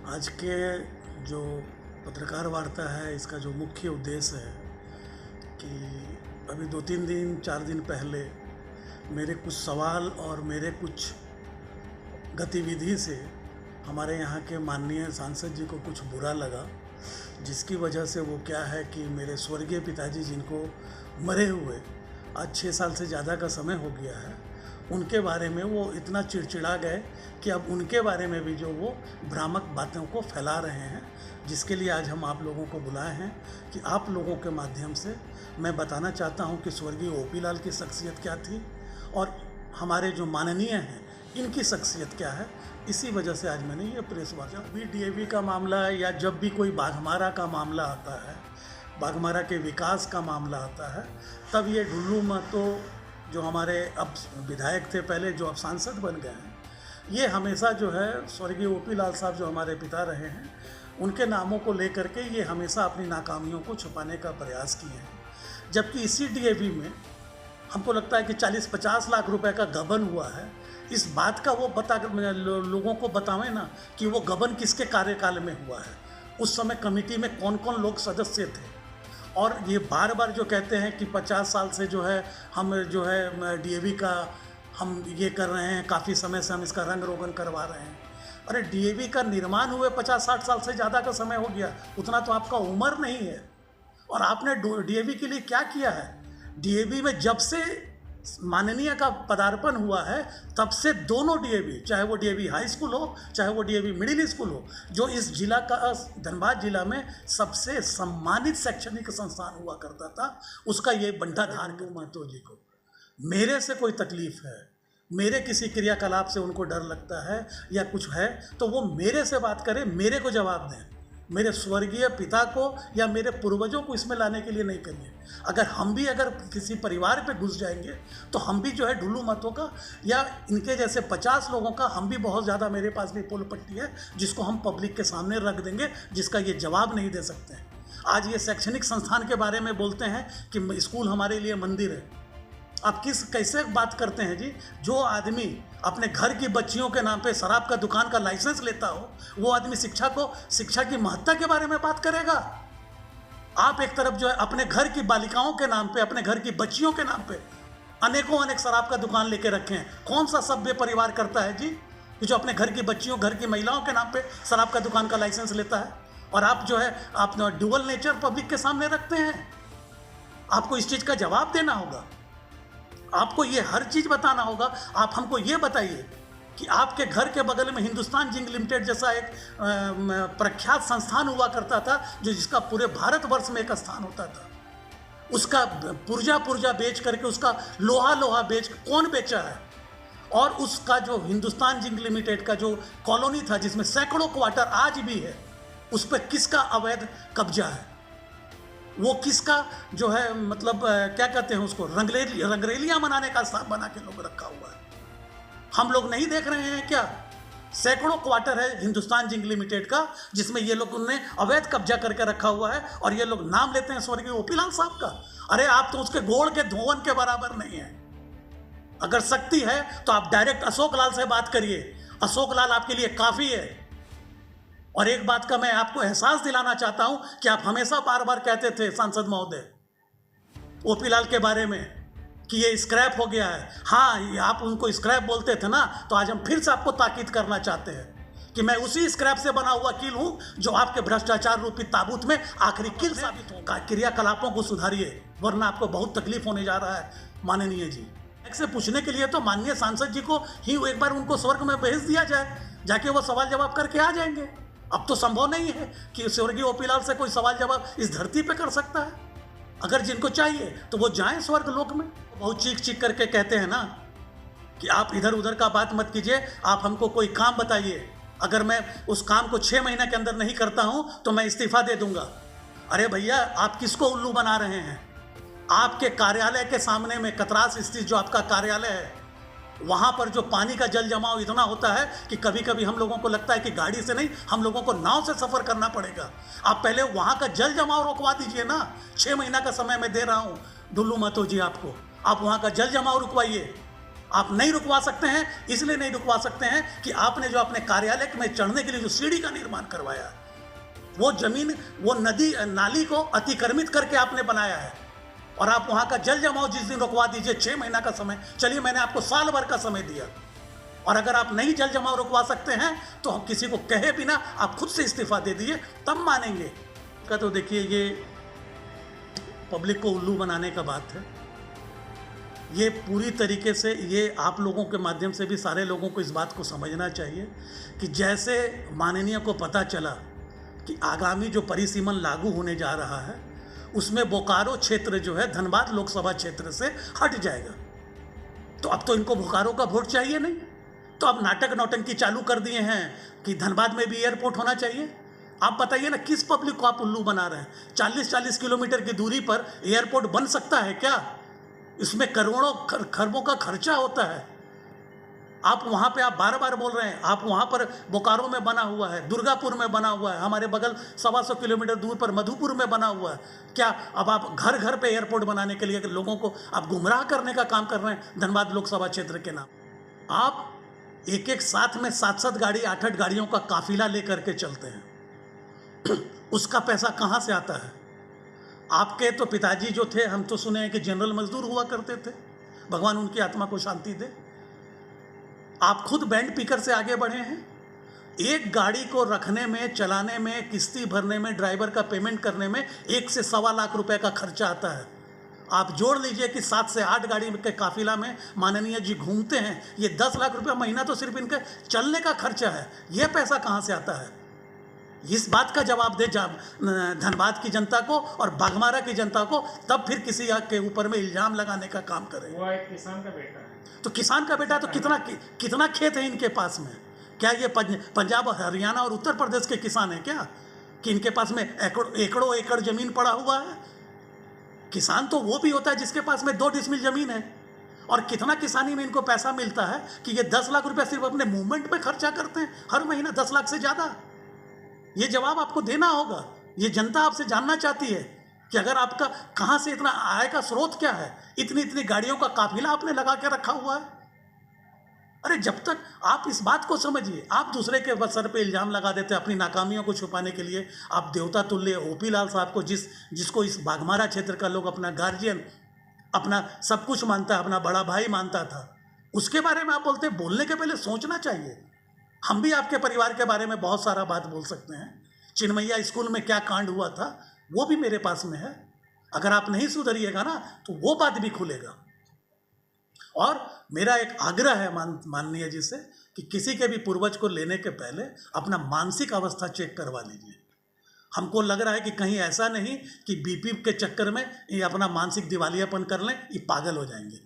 आज के जो पत्रकार वार्ता है, इसका जो मुख्य उद्देश्य है कि अभी 2-3 दिन 4 दिन पहले मेरे कुछ सवाल और मेरे कुछ गतिविधि से हमारे यहाँ के माननीय सांसद जी को कुछ बुरा लगा, जिसकी वजह से वो क्या है कि मेरे स्वर्गीय पिताजी जिनको मरे हुए आज 6 साल से ज़्यादा का समय हो गया है, उनके बारे में वो इतना चिड़चिड़ा गए कि अब उनके बारे में भी जो वो भ्रामक बातों को फैला रहे हैं, जिसके लिए आज हम आप लोगों को बुलाए हैं कि आप लोगों के माध्यम से मैं बताना चाहता हूं कि स्वर्गीय ओपी लाल की शख्सियत क्या थी और हमारे जो माननीय हैं इनकी शख्सियत क्या है। इसी वजह से आज मैंने ये प्रेस वार्ता। भी डीएवी का मामला है या जब भी कोई बाघमारा का मामला आता है, बाघमारा के विकास का मामला आता है, तब ये ढुल्लू महतो जो हमारे अब विधायक थे पहले, जो अब सांसद बन गए हैं, ये हमेशा जो है स्वर्गीय ओपी लाल साहब जो हमारे पिता रहे हैं, उनके नामों को लेकर के ये हमेशा अपनी नाकामियों को छुपाने का प्रयास किए हैं। जबकि इसी डीएवी में हमको लगता है कि 40-50 लाख रुपए का गबन हुआ है। इस बात का वो लोगों को बतावें ना कि वो गबन किसके कार्यकाल में हुआ है, उस समय कमेटी में कौन कौन लोग सदस्य थे। और ये बार बार जो कहते हैं कि 50 साल से जो है हम जो है डीएवी का हम ये कर रहे हैं, काफ़ी समय से हम इसका रंग रोगन करवा रहे हैं। अरे डीएवी का निर्माण हुए 50-60 साल से ज़्यादा का समय हो गया, उतना तो आपका उम्र नहीं है। और आपने डीएवी के लिए क्या किया है? डीएवी में जब से माननीय का पदार्पण हुआ है, तब से दोनों डीएवी, चाहे वो डीएवी हाई स्कूल हो, चाहे वो डीएवी मिडिल स्कूल हो, जो इस जिला का धनबाद जिला में सबसे सम्मानित शैक्षणिक संस्थान हुआ करता था, उसका ये बंटा धार के महतो जी को मेरे से कोई तकलीफ है, मेरे किसी क्रियाकलाप से उनको डर लगता है या कुछ है, तो वो मेरे से बात करें, मेरे को जवाब दें। मेरे स्वर्गीय पिता को या मेरे पूर्वजों को इसमें लाने के लिए नहीं करिए। अगर किसी परिवार पे घुस जाएंगे तो हम भी जो है ढुल्लू महतो का या इनके जैसे 50 लोगों का, हम भी बहुत ज़्यादा, मेरे पास भी पोल पट्टी है जिसको हम पब्लिक के सामने रख देंगे, जिसका ये जवाब नहीं दे सकते हैं। आज ये शैक्षणिक संस्थान के बारे में बोलते हैं कि स्कूल हमारे लिए मंदिर है। आप कैसे बात करते हैं जी? जो आदमी अपने घर की बच्चियों के नाम पे शराब का दुकान का लाइसेंस लेता हो, वो आदमी शिक्षा की महत्ता के बारे में बात करेगा। आप एक तरफ जो है अपने घर की बालिकाओं के नाम पे, अपने घर की बच्चियों के नाम पे अनेक शराब का दुकान लेके रखे हैं। कौन सा सभ्य परिवार करता है जी कि जो अपने घर की बच्चियों, घर की महिलाओं के नाम पे शराब का दुकान का लाइसेंस लेता है? और आप जो है आप ड्यूअल नेचर पब्लिक के सामने रखते हैं। आपको इस चीज़ का जवाब देना होगा, आपको ये हर चीज़ बताना होगा। आप हमको ये बताइए कि आपके घर के बगल में हिंदुस्तान जिंक लिमिटेड जैसा एक प्रख्यात संस्थान हुआ करता था, जिसका पूरे भारतवर्ष में एक स्थान होता था, उसका पुर्जा बेच करके, उसका लोहा बेच कौन बेचा है? और उसका जो हिंदुस्तान जिंक लिमिटेड का जो कॉलोनी था जिसमें सैकड़ों क्वार्टर आज भी है, उस पर किसका अवैध कब्जा है? वो किसका जो है मतलब क्या कहते हैं उसको, रंगरेलियां मनाने का स्थान बना के लोग रखा हुआ है। हम लोग नहीं देख रहे हैं क्या? सैकड़ों क्वार्टर है हिंदुस्तान जिंक लिमिटेड का, जिसमें ये लोग उन्होंने अवैध कब्जा करके रखा हुआ है, और ये लोग नाम लेते हैं स्वर्गीय ओपी लाल साहब का। अरे आप तो उसके गोड़ के धोवन के बराबर नहीं है। अगर शक्ति है तो आप डायरेक्ट अशोक लाल से बात करिए, अशोक लाल आपके लिए काफी है। और एक बात का मैं आपको एहसास दिलाना चाहता हूं कि आप हमेशा बार बार कहते थे सांसद महोदय ओपी लाल के बारे में कि ये स्क्रैप हो गया है। हाँ, आप उनको स्क्रैप बोलते थे ना, तो आज हम फिर से आपको ताकीद करना चाहते हैं कि मैं उसी स्क्रैप से बना हुआ कील हूं जो आपके भ्रष्टाचार रूपी ताबूत में आखिरी कील साबित होगा। क्रियाकलापों को सुधारिए, वरना आपको बहुत तकलीफ होने जा रहा है। माननीय जी से पूछने के लिए तो माननीय सांसद जी को ही एक बार उनको स्वर्ग में भेज दिया जाए, जाके वो सवाल जवाब करके आ जाएंगे। अब तो संभव नहीं है कि स्वर्गीय ओपी लाल से कोई सवाल जवाब इस धरती पे कर सकता है। अगर जिनको चाहिए तो वो जाएं स्वर्ग लोक में। बहुत चीख करके कहते हैं ना कि आप इधर उधर का बात मत कीजिए, आप हमको कोई काम बताइए, अगर मैं उस काम को 6 महीने के अंदर नहीं करता हूं तो मैं इस्तीफा दे दूंगा। अरे भैया, आप किसको उल्लू बना रहे हैं? आपके कार्यालय के सामने में कतरास स्थित जो आपका कार्यालय है, वहाँ पर जो पानी का जल जमाव इतना होता है कि कभी कभी हम लोगों को लगता है कि गाड़ी से नहीं, हम लोगों को नाव से सफ़र करना पड़ेगा। आप पहले वहाँ का जल जमाव रुकवा दीजिए ना। 6 महीना का समय मैं दे रहा हूँ ढुल्लू महतो जी आपको, आप वहाँ का जल जमाव रुकवाइए। आप नहीं रुकवा सकते हैं, इसलिए नहीं रुकवा सकते हैं कि आपने जो अपने कार्यालय में चढ़ने के लिए जो सीढ़ी का निर्माण करवाया, वो जमीन, वो नदी नाली को अतिक्रमित करके आपने बनाया है। और आप वहां का जल जमाव जिस दिन रुकवा दीजिए, 6 महीना का समय, चलिए मैंने आपको साल भर का समय दिया, और अगर आप नहीं जल जमाव रुकवा सकते हैं तो हम किसी को कहे बिना आप खुद से इस्तीफा दे दीजिए, तब मानेंगे। का तो देखिए, ये पब्लिक को उल्लू बनाने का बात है। ये पूरी तरीके से, ये आप लोगों के माध्यम से भी सारे लोगों को इस बात को समझना चाहिए कि जैसे माननीय को पता चला कि आगामी जो परिसीमन लागू होने जा रहा है उसमें बोकारो क्षेत्र जो है धनबाद लोकसभा क्षेत्र से हट जाएगा, तो अब तो इनको बोकारो का वोट चाहिए नहीं, तो अब नाटक नौटंकी चालू कर दिए हैं कि धनबाद में भी एयरपोर्ट होना चाहिए। आप बताइए ना, किस पब्लिक को आप उल्लू बना रहे हैं? 40-40 किलोमीटर की दूरी पर एयरपोर्ट बन सकता है क्या? इसमें करोड़ों खरबों का खर्चा होता है। आप वहाँ पे, आप बार बार बोल रहे हैं, आप वहाँ पर बोकारो में बना हुआ है, दुर्गापुर में बना हुआ है, हमारे बगल 125 किलोमीटर दूर पर मधुपुर में बना हुआ है। क्या अब आप घर घर पे एयरपोर्ट बनाने के लिए लोगों को आप गुमराह करने का काम कर रहे हैं धनबाद लोकसभा क्षेत्र के नाम? आप एक एक साथ में 7-7 गाड़ी, 8-8 गाड़ियों का काफिला लेकर के चलते हैं, उसका पैसा कहाँ से आता है? आपके तो पिताजी जो थे, हम तो सुने हैं कि जनरल मजदूर हुआ करते थे, भगवान उनकी आत्मा को शांति दे। आप खुद बैंड स्पीकर से आगे बढ़े हैं। एक गाड़ी को रखने में, चलाने में, किस्ती भरने में, ड्राइवर का पेमेंट करने में 1 से सवा लाख रुपए का खर्चा आता है। आप जोड़ लीजिए कि 7 से 8 गाड़ी के काफिला में माननीय जी घूमते हैं, ये 10 लाख रुपया महीना तो सिर्फ इनके चलने का खर्चा है। ये पैसा कहाँ से आता है? इस बात का जवाब दे धनबाद की जनता को और बाघमारा की जनता को, तब फिर किसी के ऊपर में इल्जाम लगाने का काम करें। वो एक किसान का बेटा है, तो किसान का बेटा तो कितना खेत है इनके पास में? क्या ये पंजाब, हरियाणा और उत्तर प्रदेश के किसान हैं क्या, कि इनके पास में एकड़ों एकड़ जमीन पड़ा हुआ है? किसान तो वो भी होता है जिसके पास में 2 डिसमिल जमीन है। और कितना किसानी में इनको पैसा मिलता है कि ये 10 लाख रुपया सिर्फ अपने मूवमेंट पे खर्चा करते हैं हर महीना, 10 लाख से ज़्यादा। ये जवाब आपको देना होगा। ये जनता आपसे जानना चाहती है कि अगर आपका कहाँ से इतना आय का स्रोत क्या है, इतनी गाड़ियों का काफिला आपने लगा के रखा हुआ है। अरे जब तक आप इस बात को समझिए, आप दूसरे के सर पे इल्जाम लगा देते हैं अपनी नाकामियों को छुपाने के लिए। आप देवता तुल्य ओपी लाल साहब को, जिसको इस बाघमारा क्षेत्र का लोग अपना गार्जियन, अपना सब कुछ मानता है, अपना बड़ा भाई मानता था, उसके बारे में आप बोलते हैं। बोलने के पहले सोचना चाहिए। हम भी आपके परिवार के बारे में बहुत सारा बात बोल सकते हैं। चिन्मैया स्कूल में क्या कांड हुआ था वो भी मेरे पास में है। अगर आप नहीं सुधरिएगा ना तो वो बात भी खुलेगा। और मेरा एक आग्रह है माननीय जी से कि किसी के भी पूर्वज को लेने के पहले अपना मानसिक अवस्था चेक करवा लीजिए। हमको लग रहा है कि कहीं ऐसा नहीं कि बीपी के चक्कर में ये अपना मानसिक दिवालियापन कर लें, ये पागल हो जाएंगे।